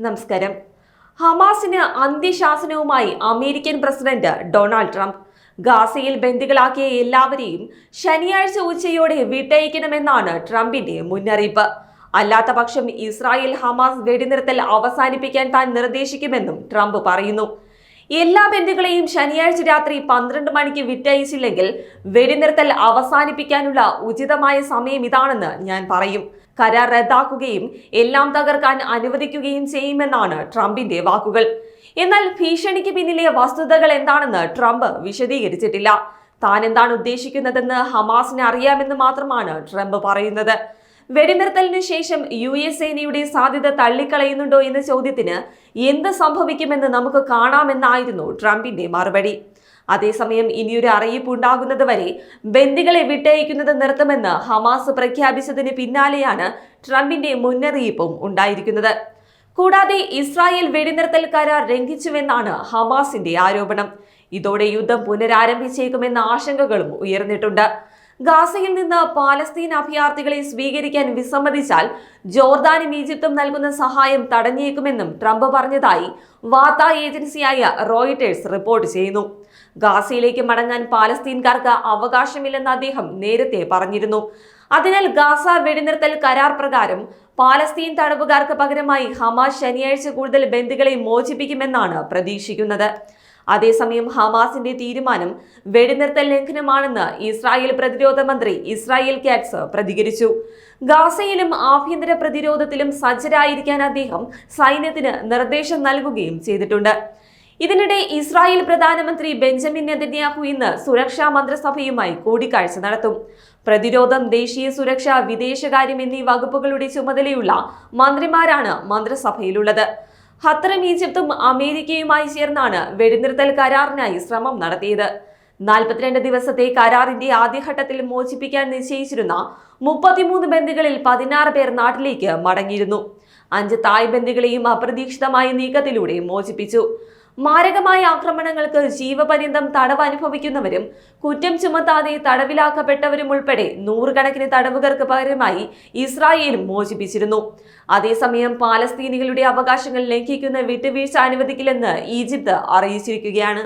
നമസ്കാരം. ഹമാസിന് അന്ത്യശാസനവുമായി American president Donald Trump. ഗാസയിൽ ബന്ദികളാക്കിയ എല്ലാവരെയും ശനിയാഴ്ച ഉച്ചയോടെ വിട്ടയക്കണമെന്നാണ് ട്രംപിന്റെ മുന്നറിയിപ്പ്. അല്ലാത്ത പക്ഷം ഇസ്രായേൽ ഹമാസ് വെടിനിർത്തൽ അവസാനിപ്പിക്കാൻ താൻ നിർദ്ദേശിക്കുമെന്നും ട്രംപ് പറയുന്നു. എല്ലാ ബന്ദികളെയും ശനിയാഴ്ച രാത്രി 12 മണിക്ക് വിട്ടയച്ചില്ലെങ്കിൽ വെടിനിർത്തൽ അവസാനിപ്പിക്കാനുള്ള ഉചിതമായ സമയം ഇതാണെന്ന് ഞാൻ പറയും. കരാർ റദ്ദാക്കുകയും എല്ലാം തകർക്കാൻ അനുവദിക്കുകയും ചെയ്യുമെന്നാണ് ട്രംപിന്റെ വാക്കുകൾ. എന്നാൽ ഭീഷണിക്ക് പിന്നിലെ വസ്തുതകൾ എന്താണെന്ന് ട്രംപ് വിശദീകരിച്ചിട്ടില്ല. താൻ എന്താണ് ഉദ്ദേശിക്കുന്നതെന്ന് ഹമാസിന് അറിയാമെന്ന് മാത്രമാണ് ട്രംപ് പറയുന്നത്. വെടിനിർത്തലിനു ശേഷം US സേനയുടെ സാധ്യത തള്ളിക്കളയുന്നുണ്ടോ എന്ന ചോദ്യത്തിന് എന്ത് സംഭവിക്കുമെന്ന് നമുക്ക് കാണാമെന്നായിരുന്നു ട്രംപിന്റെ മറുപടി. അതേസമയം ഇനിയൊരു അറിയിപ്പ് ഉണ്ടാകുന്നത് വരെ ബന്ദികളെ വിട്ടയക്കുന്നത് നിർത്തുമെന്ന് ഹമാസ് പ്രഖ്യാപിച്ചതിന് പിന്നാലെയാണ് ട്രംപിന്റെ മുന്നറിയിപ്പും ഉണ്ടായിരിക്കുന്നത്. കൂടാതെ ഇസ്രായേൽ വെടിനിർത്തൽ കരാർ ലംഘിച്ചുവെന്നാണ് ഹമാസിന്റെ ആരോപണം. ഇതോടെ യുദ്ധം പുനരാരംഭിച്ചേക്കുമെന്ന ആശങ്കകളും ഉയർന്നിട്ടുണ്ട്. ഗാസയിൽ നിന്ന് പാലസ്തീൻ അഭയാർത്ഥികളെ സ്വീകരിക്കാൻ വിസമ്മതിച്ചാൽ ജോർദാനും ഈജിപ്തും നൽകുന്ന സഹായം തടഞ്ഞേക്കുമെന്നും ട്രംപ് പറഞ്ഞതായി വാർത്താ ഏജൻസിയായ റോയിട്ടേഴ്സ് റിപ്പോർട്ട് ചെയ്യുന്നു. ഗാസയിലേക്ക് മടങ്ങാൻ പാലസ്തീൻകാർക്ക് അവകാശമില്ലെന്ന് അദ്ദേഹം നേരത്തെ പറഞ്ഞിരുന്നു. അതിനാൽ ഗാസ വെടിനിർത്തൽ കരാർ പ്രകാരം പാലസ്തീൻ തടവുകാർക്ക് പകരമായി ഹമാസ് ശനിയാഴ്ച കൂടുതൽ ബന്ദികളെ മോചിപ്പിക്കുമെന്നാണ് പ്രതീക്ഷിക്കുന്നത്. അതേസമയം ഹമാസിന്റെ തീരുമാനം വെടിനിർത്തൽ ലംഘനമാണെന്ന് ഇസ്രായേൽ പ്രതിരോധ മന്ത്രി ഇസ്രായേൽ കാറ്റ്സ് പ്രതികരിച്ചു. ഗാസയിലും ആഭ്യന്തര പ്രതിരോധത്തിലും സജ്ജരായിരിക്കാൻ അദ്ദേഹം സൈന്യത്തിന് നിർദ്ദേശം നൽകുകയും ചെയ്തിട്ടുണ്ട്. ഇതിനിടെ ഇസ്രായേൽ പ്രധാനമന്ത്രി ബെഞ്ചമിൻ നെതന്യാഹു ഇന്ന് സുരക്ഷാ മന്ത്രിസഭയുമായി കൂടിക്കാഴ്ച നടത്തും. പ്രതിരോധം, ദേശീയ സുരക്ഷ, വിദേശകാര്യം എന്നീ വകുപ്പുകളുടെ ചുമതലയുള്ള മന്ത്രിമാരാണ് മന്ത്രിസഭയിലുള്ളത്. ഖത്തറും ഈജിപ്തും അമേരിക്കയുമായി ചേർന്നാണ് വെടിനിർത്തൽ കരാറിനായി ശ്രമം നടത്തിയത്. 42 ദിവസത്തെ കരാറിന്റെ ആദ്യഘട്ടത്തിൽ മോചിപ്പിക്കാൻ നിശ്ചയിച്ചിരുന്ന 33 ബന്ദികളിൽ 16 പേർ നാട്ടിലേക്ക് മടങ്ങിയിരുന്നു. 5 തായ് ബന്ദികളെയും അപ്രതീക്ഷിതമായ നീക്കത്തിലൂടെ മോചിപ്പിച്ചു. മാരകമായ ആക്രമണങ്ങൾക്ക് ജീവപര്യന്തം തടവ് അനുഭവിക്കുന്നവരും കുറ്റം ചുമത്താതെ തടവിലാക്കപ്പെട്ടവരും ഉൾപ്പെടെ നൂറുകണക്കിന് തടവുകാർക്ക് പകരമായി ഇസ്രായേലും മോചിപ്പിച്ചിരുന്നു. അതേസമയം പാലസ്തീനികളുടെ അവകാശങ്ങൾ ലംഘിക്കുന്ന വിട്ടുവീഴ്ച അനുവദിക്കില്ലെന്ന് ഈജിപ്ത് അറിയിച്ചിരിക്കുകയാണ്.